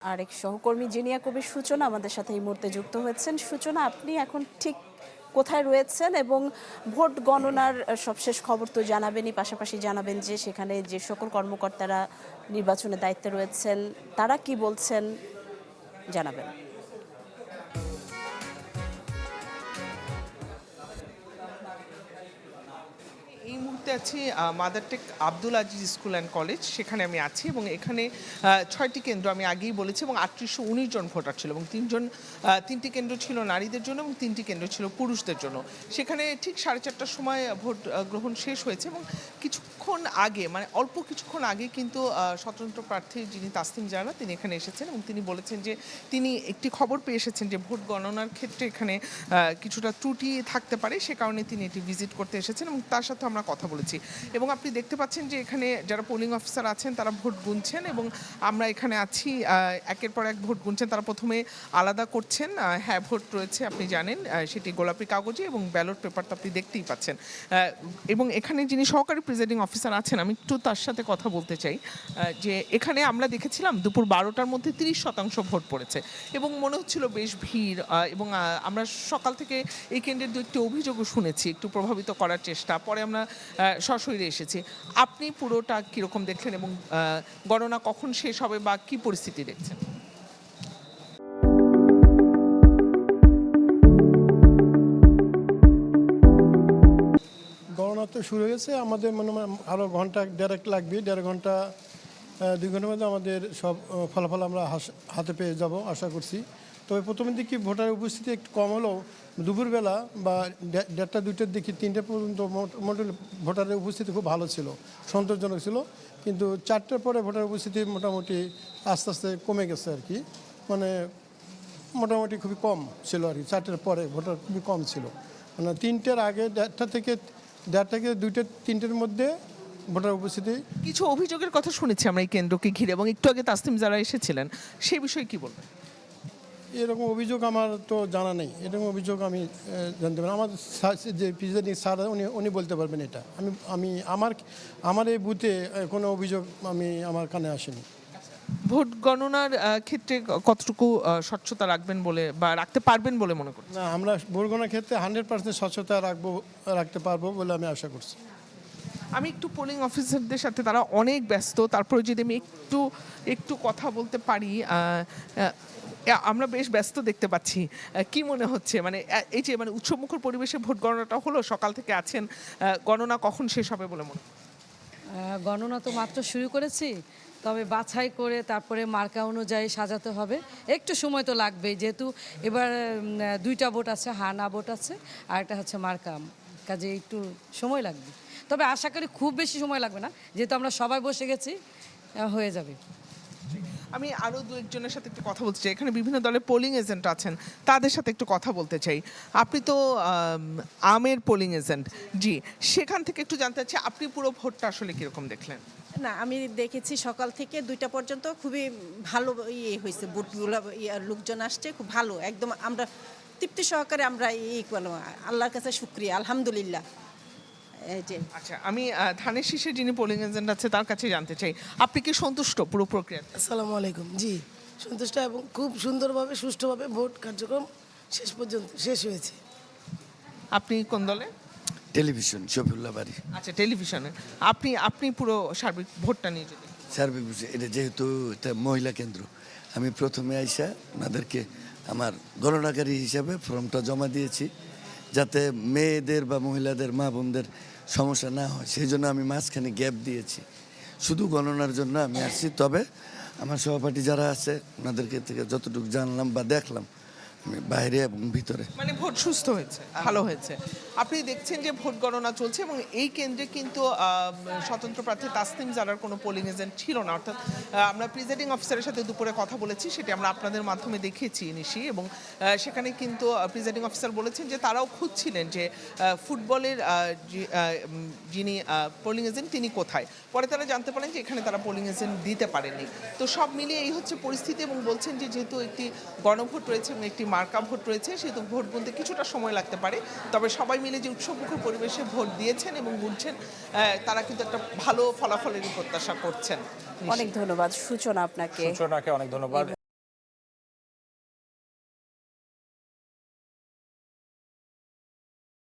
আরেক সহকর্মী জিনিয়া কবির সূচনা আমাদের সাথে এই মুহূর্তে যুক্ত হয়েছেন। সূচনা, আপনি এখন ঠিক কোথায় রয়েছেন এবং ভোট গণনার সবশেষ খবর তো জানাবেনই, পাশাপাশি জানাবেন যে সেখানে যে সকল কর্মকর্তারা নির্বাচনের দায়িত্বে রয়েছেন তারা কি বলছেন জানাবেন। এই মুহূর্তে আছি mother take Abdul Aziz school and college, সেখানে আমি আছি এবং এখানে ৬টি কেন্দ্র আমি আগেই বলেছি এবং ৩৮১৯ জন ভোটার ছিল এবং তিনটি কেন্দ্র ছিল নারীদের জন্য এবং 3টি কেন্দ্র ছিল পুরুষদের জন্য। সেখানে ঠিক 4:30টার সময় ভোট গ্রহণ শেষ হয়েছে এবং কিছুক্ষণ আগে, মানে অল্প কিছুক্ষণ আগে কিন্তু স্বতন্ত্র প্রার্থী যিনি তাসনিম জারা, তিনি এখানে এসেছেন এবং তিনি বলেছেন যে তিনি একটি খবর পেয়ে এসেছেন যে ভোট গণনার ক্ষেত্রে এখানে কিছুটা ত্রুটি থাকতে পারে, সে কারণে তিনি এটি ভিজিট করতে এসেছেন এবং তার সাথে আমরা কথা বলেছি। এবং আপনি দেখতে পাচ্ছেন যে এখানে যারা পোলিং অফিসার আছেন তারা ভোট গুনছেন এবং আমরা এখানে আছি, একের পর এক ভোট গুনছেন। তারা প্রথমে আলাদা করছেন, হ্যাঁ ভোট রয়েছে আপনি জানেন, সেটি গোলাপি কাগজে এবং ব্যালট পেপার তো আপনি দেখতেই পাচ্ছেন। এবং এখানে যিনি সহকারী প্রিজাইডিং অফিসার আছেন, আমি একটু তার সাথে কথা বলতে চাই যে এখানে আমরা দেখেছিলাম দুপুর 12টার মধ্যে 30% ভোট পড়েছে এবং মনে হচ্ছিল বেশ ভিড়, এবং আমরা সকাল থেকে এই কেন্দ্রের 2টি অভিযোগও শুনেছি, একটু প্রভাবিত করার চেষ্টা, পরে আমরা সশরীরে এসেছি। আপনি পুরোটা কীরকম দেখলেন এবং গণনা কখন শেষ হবে বা কী পরিস্থিতি দেখছেন? গণনা তো শুরু হয়েছে, আমাদের মনে হয় আরও ঘন্টা দেড়েক লাগবে, 1.5 ঘন্টা 2 ঘন্টার মধ্যে আমাদের সব ফলাফল আমরা হাতে পেয়ে যাব আশা করছি। তবে প্রথমের দিকে ভোটারের উপস্থিতি একটু কম হলেও দুপুরবেলা বা 1:30-2টার দিকে 3টে পর্যন্ত মোটামুটি ভোটারের উপস্থিতি খুব ভালো ছিল, সন্তোষজনক ছিল। কিন্তু 4টার পরে ভোটারের উপস্থিতি মোটামুটি আস্তে আস্তে কমে গেছে আর কি, মানে মোটামুটি খুবই কম ছিল আর কি। 4টার পরে ভোটার খুবই কম ছিল, মানে 3টার আগে 1:30-2-3টার মধ্যে ভোটার উপস্থিতি। কিছু অভিযোগের কথা শুনেছি আমরা এই কেন্দ্রকে ঘিরে এবং একটু আগে তাসনিম যারা এসেছিলেন সেই বিষয়ে কি বলবেন? এরকম অভিযোগ আমার তো জানা নেই, এরকম অভিযোগ আমি জানতে পারি আমার যে প্রেসিডেন্ট স্যার উনি বলতে পারবেন এটা। আমি আমার এই বুথে কোনো অভিযোগ আমার কানে আসেনি। ভোট গণনার ক্ষেত্রে কতটুকু স্বচ্ছতা রাখবেন বলে বা রাখতে পারবেন বলে মনে করছেন? না, আমরা ভোট গণনার ক্ষেত্রে 100% স্বচ্ছতা রাখতে পারবো বলে আমি আশা করছি। আমি একটু পোলিং অফিসারদের সাথে, তারা অনেক ব্যস্ত, তারপরে যদি আমি একটু কথা বলতে পারি, আমরা বেশ ব্যস্ত দেখতে পাচ্ছি, কি মনে হচ্ছে মানে এই যে মানে উৎসবমুখর পরিবেশে ভোট গণনাটা হলো, সকাল থেকে আছেন, গণনা কখন শেষ হবে বলে মনে হয়? গণনা তো মাত্র শুরু করেছি, তবে বাছাই করে তারপরে মার্কা অনুযায়ী সাজাতে হবে, একটু সময় তো লাগবেই, যেহেতু এবার 2টা ভোট আছে, হ্যাঁ না ভোট আছে, আর একটা হচ্ছে মার্কা, কাজে একটু সময় লাগবে। তবে আশা করি খুব বেশি সময় লাগবে না, যেহেতু আমরা সবাই বসে গেছি, হয়ে যাবে। আমি আরও 2-1জনের সাথে একটু কথা বলতে চাই, এখানে বিভিন্ন দলের পোলিং এজেন্ট আছেন, তাদের সাথে একটু কথা বলতে চাই। আপনি তো আমের পোলিং এজেন্ট, জি, সেখান থেকে একটু জানতে চাচ্ছি আপনি পুরো ভোটটা আসলে কীরকম দেখলেন? না, আমি দেখেছি সকাল থেকে 2টা পর্যন্ত খুবই ভালো হয়েছে, বুটগুলো লোকজন আসছে খুব ভালো, একদম আমরা তৃপ্তি সহকারে আমরা করলাম, আল্লাহর কাছে শুকরিয়া, আলহামদুলিল্লাহ। আচ্ছা, আমি ধানের শীষে যিনি পোলিং এজেন্ট আছে তার কাছে জানতে চাই, আপনি কি সন্তুষ্ট পুরো প্রক্রিয়া? আসসালামু আলাইকুম। জি, সন্তুষ্ট এবং খুব সুন্দরভাবে সুষ্ঠুভাবে ভোট কার্যক্রম শেষ হয়েছে। আপনি কোন দলে? টেলিভিশন, শফিউল্লাহ বাড়ি। আচ্ছা, টেলিভিশনে আপনি পুরো সার্বিক ভোটটা নিয়ে যদি সার্বিক বিষয়, এটা যেহেতু এটা মহিলা কেন্দ্র, আমি প্রথমে আইসা ওনাদেরকে আমার গণনাকারী হিসাবে ফর্মটা জমা দিয়েছি, যাতে মেয়েদের বা মহিলাদের মা বোনদের সমস্যা না হয়, সেই জন্য আমি মাঝখানে গ্যাপ দিয়েছি। শুধু গণনার জন্য আমি আসছি। তবে আমার সহপাঠী যারা আছে ওনাদেরকে থেকে যতটুকু জানলাম বা দেখলাম, আমি বাইরে এবং ভিতরে, মানে ভোট সুস্থ হয়েছে, ভালো হয়েছে। আপনি দেখছেন যে ভোট গণনা চলছে এবং এই কেন্দ্রে কিন্তু স্বতন্ত্র প্রার্থী তাসনিম জারার কোনো পোলিং এজেন্ট ছিল না, অর্থাৎ আমরা প্রিজাইডিং অফিসারের সাথে দুপুরে কথা বলেছি, সেটি আমরা আপনাদের মাধ্যমে দেখিয়েছি নিশি, এবং সেখানে কিন্তু প্রিজাইডিং অফিসার বলেছেন যে তারাও খুঁজছিলেন যে ফুটবলের যিনি পোলিং এজেন্ট তিনি কোথায়। পরে তারা জানতে পারেন যে এখানে তারা পোলিং এজেন্ট দিতে পারেননি। তো সব মিলিয়ে এই হচ্ছে পরিস্থিতি, এবং বলছেন যে যেহেতু একটি গণভোট রয়েছে এবং একটি মার্কা ভোট রয়েছে, সেহেতু ভোট গুনতে কিছুটা সময় লাগতে পারে। তবে সবাই মিলে যে উৎসবমুখর পরিবেশে ভোট দিয়েছেন এবং গুনছেন, তারা কিন্তু একটা ভালো ফলাফলেরই প্রত্যাশা করছেন। অনেক ধন্যবাদ সূচনা আপনাকে। সূচনাকে অনেক ধন্যবাদ।